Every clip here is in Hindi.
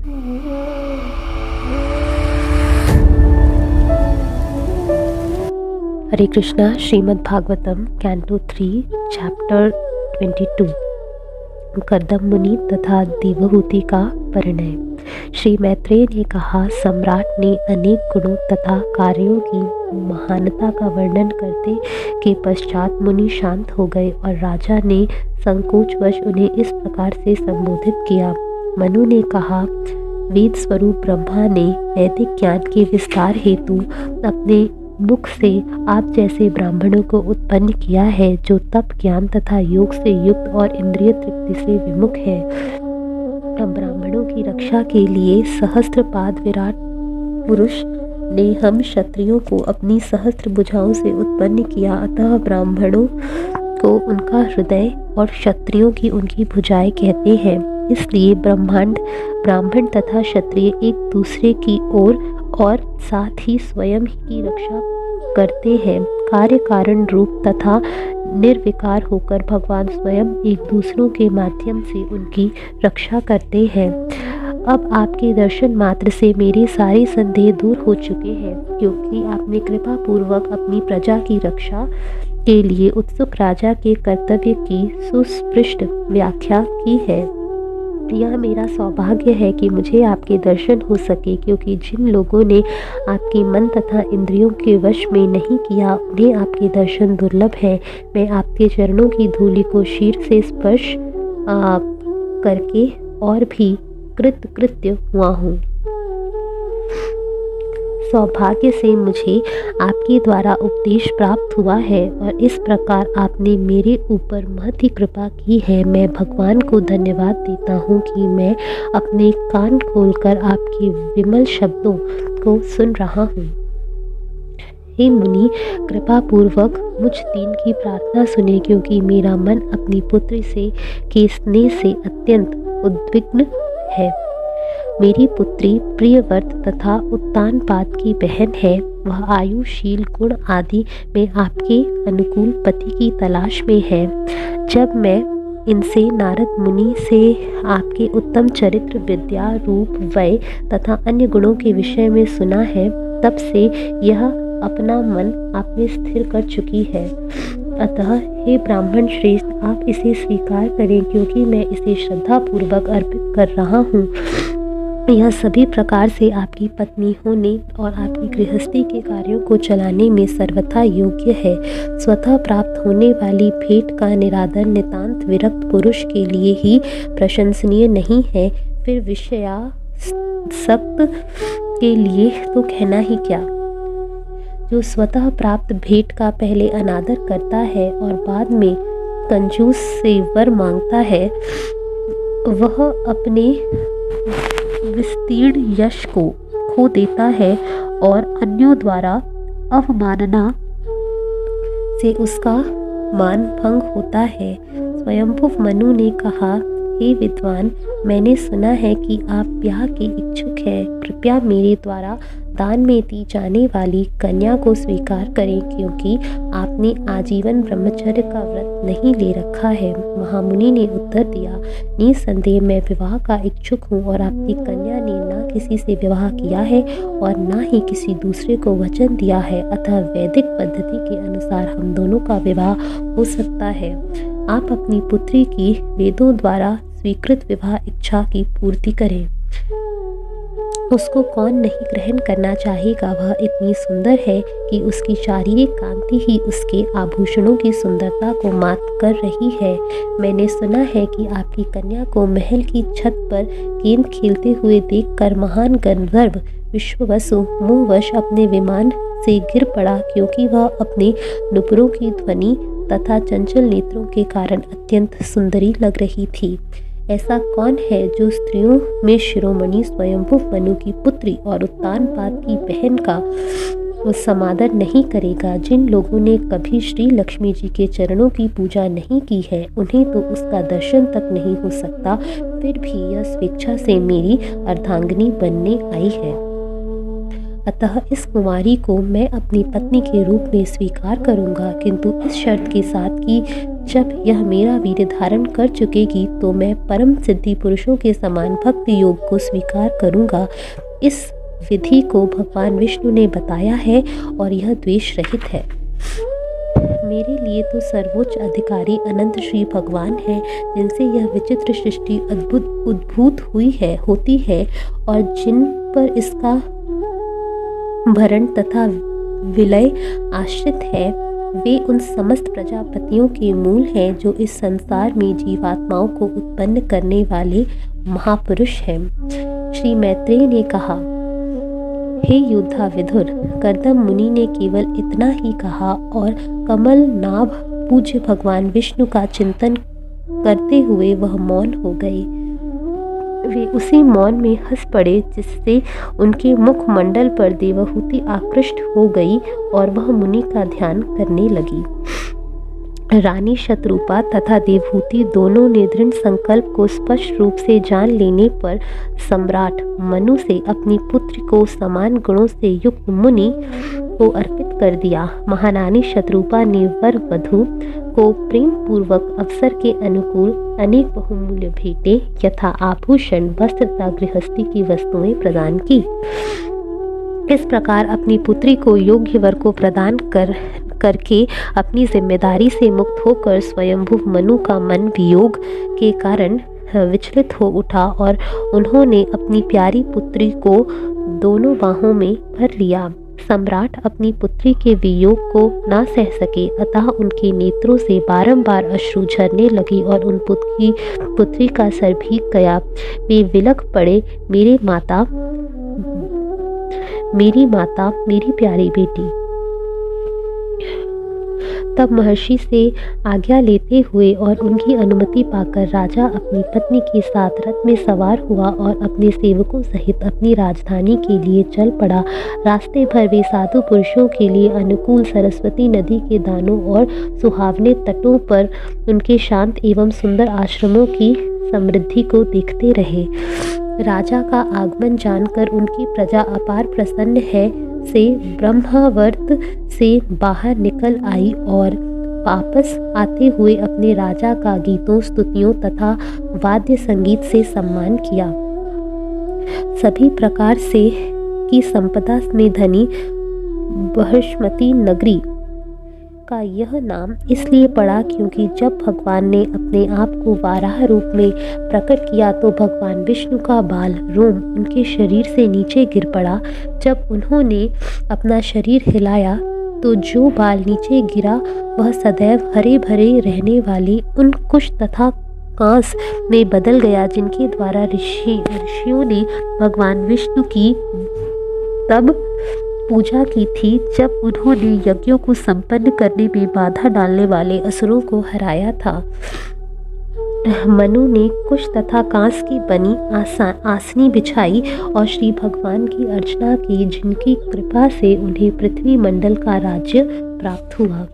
हरे कृष्णा। श्रीमद् भागवतम कैंटो 3 चैप्टर 22 कर्दम मुनि तथा देवहूति का परिणय। श्री मैत्रेय ने कहा, सम्राट ने अनेक गुणों तथा कार्यों की महानता का वर्णन करते के पश्चात मुनि शांत हो गए और राजा ने संकोचवश उन्हें इस प्रकार से संबोधित किया। मनु ने कहा, वेद स्वरूप ब्रह्मा ने वैदिक ज्ञान के विस्तार हेतु अपने मुख से आप जैसे ब्राह्मणों को उत्पन्न किया है, जो तप ज्ञान तथा योग से युक्त और इंद्रिय तृप्ति से विमुख है। अब ब्राह्मणों की रक्षा के लिए सहस्त्रपाद विराट पुरुष ने हम क्षत्रियों को अपनी सहस्त्र भुजाओं से उत्पन्न किया। अतः ब्राह्मणों को उनका हृदय और क्षत्रियों की उनकी भुजाएं कहते हैं। इसलिए ब्राह्मण तथा क्षत्रिय एक दूसरे की ओर और साथ ही स्वयं की रक्षा करते हैं। कार्य कारण रूप तथा निर्विकार होकर भगवान स्वयं एक दूसरों के माध्यम से उनकी रक्षा करते हैं। अब आपके दर्शन मात्र से मेरे सारे संदेह दूर हो चुके हैं, क्योंकि आपने कृपा पूर्वक अपनी प्रजा की रक्षा के लिए उत्सुक राजा के कर्तव्य की सुस्पष्ट व्याख्या की है। यह मेरा सौभाग्य है कि मुझे आपके दर्शन हो सके, क्योंकि जिन लोगों ने आपके मन तथा इंद्रियों के वश में नहीं किया, उन्हें आपके दर्शन दुर्लभ है। मैं आपके चरणों की धूलि को शीर से स्पर्श करके और भी कृतकृत्य हुआ हूँ। सौभाग्य से मुझे आपके द्वारा उपदेश प्राप्त हुआ है और इस प्रकार आपने मेरे ऊपर महती कृपा की है। मैं भगवान को धन्यवाद देता हूँ कि मैं अपने कान खोलकर आपके विमल शब्दों को सुन रहा हूँ। हे मुनि, कृपा पूर्वक मुझ दीन की प्रार्थना सुने, क्योंकि मेरा मन अपनी पुत्री के स्नेह से अत्यंत उद्विग्न है। मेरी पुत्री प्रियव्रत तथा उत्तानपाद की बहन है। वह आयु, शील, गुण आदि में आपके अनुकूल पति की तलाश में है। जब मैं इनसे नारद मुनि से आपके उत्तम चरित्र, विद्या, रूप, वय तथा अन्य गुणों के विषय में सुना है, तब से यह अपना मन आप में स्थिर कर चुकी है। अतः हे ब्राह्मण श्रेष्ठ, आप इसे स्वीकार करें, क्योंकि मैं इसे श्रद्धा पूर्वक अर्पित कर रहा हूँ। यह सभी प्रकार से आपकी पत्नी होने और आपकी गृहस्थी के कार्यों को चलाने में सर्वथा योग्य है। स्वतः प्राप्त होने वाली भेंट का निरादर नितांत विरक्त पुरुष के लिए ही प्रशंसनीय नहीं है, फिर विषयासक्त के लिए तो कहना ही क्या। जो स्वतः प्राप्त भेंट का पहले अनादर करता है और बाद में कंजूस से वर मांगता है, वह अपने विस्तीर्ण यश को खो देता है और अन्यों द्वारा अवमानना से उसका मान भंग होता है। स्वयंभुव मनु ने कहा, हे विद्वान, मैंने सुना है कि आप ब्याह के इच्छुक हैं। कृपया मेरे द्वारा दान में दी जाने वाली कन्या को स्वीकार करें, क्योंकि आपने आजीवन ब्रह्मचर्य का व्रत नहीं ले रखा है। महामुनि ने उत्तर दिया, निसंदेह मैं विवाह का इच्छुक हूँ और आपकी कन्या ने न किसी से विवाह किया है और न ही किसी दूसरे को वचन दिया है। अतः वैदिक पद्धति के अनुसार हम दोनों का विवाह हो सकता है। आप अपनी पुत्री की वेदों द्वारा स्वीकृत विवाह इच्छा की पूर्ति करें। उसको कौन नहीं ग्रहण करना चाहेगा। वह इतनी सुंदर है कि उसकी शारीरिक कांति ही उसके आभूषणों की सुंदरता को मात कर रही है। मैंने सुना है कि आपकी कन्या को महल की छत पर गेंद खेलते हुए देखकर महान गंधर्व विश्ववसु मुंहवश अपने विमान से गिर पड़ा, क्योंकि वह अपने नुपुरों की ध्वनि तथा चंचल नेत्रों के कारण अत्यंत सुंदरी लग रही थी। ऐसा कौन है जो स्त्रियों में शिरोमणि स्वयंभुव मनु की पुत्री और उत्तानपाद की बहन का समादर नहीं करेगा। जिन लोगों ने कभी श्री लक्ष्मी जी के चरणों की पूजा नहीं की है, उन्हें तो उसका दर्शन तक नहीं हो सकता, फिर भी यह स्वेच्छा से मेरी अर्धांगिनी बनने आई है। अतः इस कुमारी को मैं अपनी पत्नी के रूप में स्वीकार करूंगा, किंतु इस शर्त के साथ कि जब यह मेरा वीर्य धारण कर चुकेगी तो मैं परम सिद्धि पुरुषों के समान भक्ति योग को स्वीकार करूंगा। इस विधि को भगवान विष्णु ने बताया है और यह द्वेष रहित है। मेरे लिए तो सर्वोच्च अधिकारी अनंत श्री भगवान हैं, जिनसे यह विचित्र सृष्टि अद्भुत उद्भूत होती है और जिन पर इसका भरण तथा विलय आश्रित है, वे उन समस्त प्रजापतियों के मूल हैं जो इस संसार में जीवात्माओं को उत्पन्न करने वाले महापुरुष हैं। श्री मैत्रेय ने कहा, हे योद्धा विदुर, कर्दम मुनि ने केवल इतना ही कहा और कमल नाभ पूज्य भगवान विष्णु का चिंतन करते हुए वह मौन हो गए। वे उसी मौन में हंस पड़े जिससे उनके मुखमंडल पर देवहूति आकृष्ट हो गई और वह मुनि का ध्यान करने लगी। रानी शतरूपा तथा देवहूति दोनों ने दृढ़ संकल्प को स्पष्ट रूप से जान लेने पर सम्राट मनु से अपनी पुत्री को समान गुणों से युक्त मुनि को अर्पित कर दिया। महारानी शतरूपा ने वर वधू को प्रेम पूर्वक अवसर के अनुकूल अनेक बहुमूल्य भेंटें यथा आभूषण, वस्त्र तथा गृहस्थी की वस्तुएं प्रदान की। इस प्रकार अपनी पुत्री को योग्य वर को प्रदान करके अपनी जिम्मेदारी से मुक्त होकर स्वयंभू मनु का मन वियोग के कारण विचलित हो उठा और उन्होंने अपनी प्यारी पुत्री को दोनों बाहों में भर लिया। सम्राट अपनी पुत्री के वियोग को न सह सके, अतः उनके नेत्रों से बारंबार अश्रु झरने लगी और उन पुत्री का सर भीग गया। वे विलख पड़े, मेरी माता, मेरी प्यारी बेटी। तब महर्षि से आज्ञा लेते हुए और उनकी अनुमति पाकर राजा अपनी पत्नी के साथ रथ में सवार हुआ और अपने सेवकों सहित अपनी राजधानी के लिए चल पड़ा। रास्ते भर वे साधु पुरुषों के लिए अनुकूल सरस्वती नदी के दानों और सुहावने तटों पर उनके शांत एवं सुंदर आश्रमों की समृद्धि को देखते रहे। राजा का आगमन जानकर उनकी प्रजा अपार प्रसन्न है से ब्रह्मावर्त से बाहर निकल आई और वापस आते हुए अपने राजा का गीतों, स्तुतियों तथा वाद्य संगीत से सम्मान किया। सभी प्रकार से की संपदा में धनी बृहस्पति नगरी का यह नाम इसलिए पड़ा क्योंकि जब भगवान ने अपने आप को वाराह रूप में प्रकट किया तो भगवान विष्णु का बाल रोम उनके शरीर से नीचे गिर पड़ा। जब उन्होंने अपना शरीर हिलाया तो जो बाल नीचे गिरा वह सदैव हरे भरे रहने वाली उन कुश तथा कांस में बदल गया, जिनके द्वारा ऋषियों ने भगवान विष्णु की तब पूजा की थी जब उन्होंने यज्ञों को संपन्न करने में बाधा डालने वाले असुरों को हराया था। मनु ने कुश तथा कांस की बनी आसनी बिछाई और श्री भगवान की अर्चना की, जिनकी कृपा से उन्हें पृथ्वी मंडल का राज्य प्राप्त हुआ।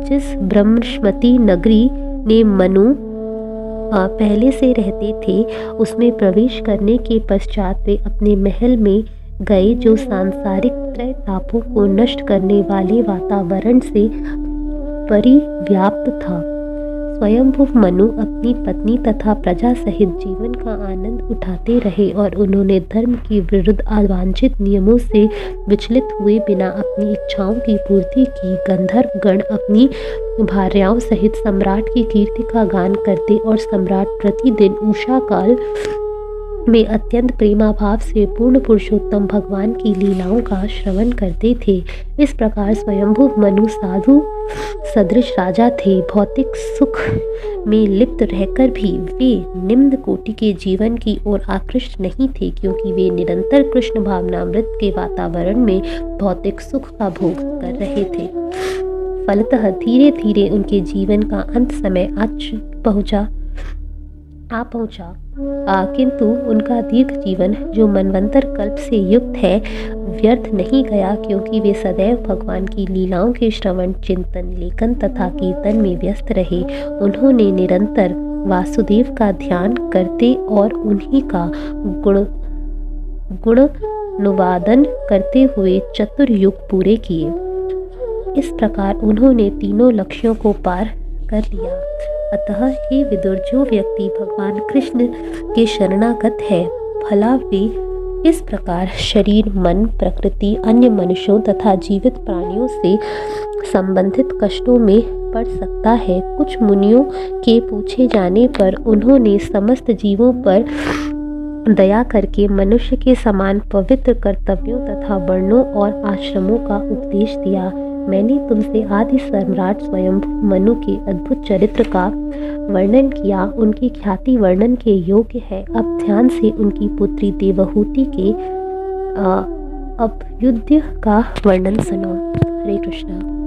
जिस ब्रह्मस्पति नगरी में मनु पहले से रहते थे उसमें प्रवेश करने के पश्चात वे अपने महल में गए, जो सांसारिक त्रय तापों को नष्ट करने वाले वातावरण से परिव्याप्त था। स्वयंभू मनु अपनी पत्नी तथा प्रजा सहित जीवन का आनंद उठाते रहे और उन्होंने धर्म के विरुद्ध अवांछित नियमों से विचलित हुए बिना अपनी इच्छाओं की पूर्ति की। गंधर्व गण अपनी भार्याओं सहित सम्राट की कीर्ति का गान करते और सम्राट प्रतिदिन उषा काल में अत्यंत प्रेमाभाव से पूर्ण पुरुषोत्तम भगवान की लीलाओं का श्रवण करते थे। इस प्रकार स्वयंभू मनु साधु सदृश राजा थे। भौतिक सुख में लिप्त रहकर भी वे निम्न कोटि के जीवन की ओर आकृष्ट नहीं थे, क्योंकि वे निरंतर कृष्ण भावनामृत के वातावरण में भौतिक सुख का भोग कर रहे थे। फलतः धीरे धीरे उनके जीवन का अंत समय पहुंचा, किंतु उनका दीर्घ जीवन जो मनवंतर कल्प से युक्त है व्यर्थ नहीं गया, क्योंकि वे सदैव भगवान की लीलाओं के श्रवण, चिंतन, लेखन तथा कीर्तन में व्यस्त रहे। उन्होंने निरंतर वासुदेव का ध्यान करते और उन्हीं का गुणानुवादन करते हुए चतुर्युग पूरे किए। इस प्रकार उन्होंने तीनों लक्ष्यों को पार कर लिया। अतः हे विदुर, जो व्यक्ति भगवान कृष्ण के शरणागत है, भला वे इस प्रकार शरीर, मन, प्रकृति, अन्य मनुष्यों तथा जीवित प्राणियों से संबंधित कष्टों में पड़ सकता है। कुछ मुनियों के पूछे जाने पर उन्होंने समस्त जीवों पर दया करके मनुष्य के समान पवित्र कर्तव्यों तथा वर्णों और आश्रमों का उपदेश दिया। मैंने तुमसे आदि सम्राट स्वयं मनु के अद्भुत चरित्र का वर्णन किया, उनकी ख्याति वर्णन के योग्य है। अब ध्यान से उनकी पुत्री देवहूति के अभ्युदय का वर्णन सुनो। हरे कृष्णा।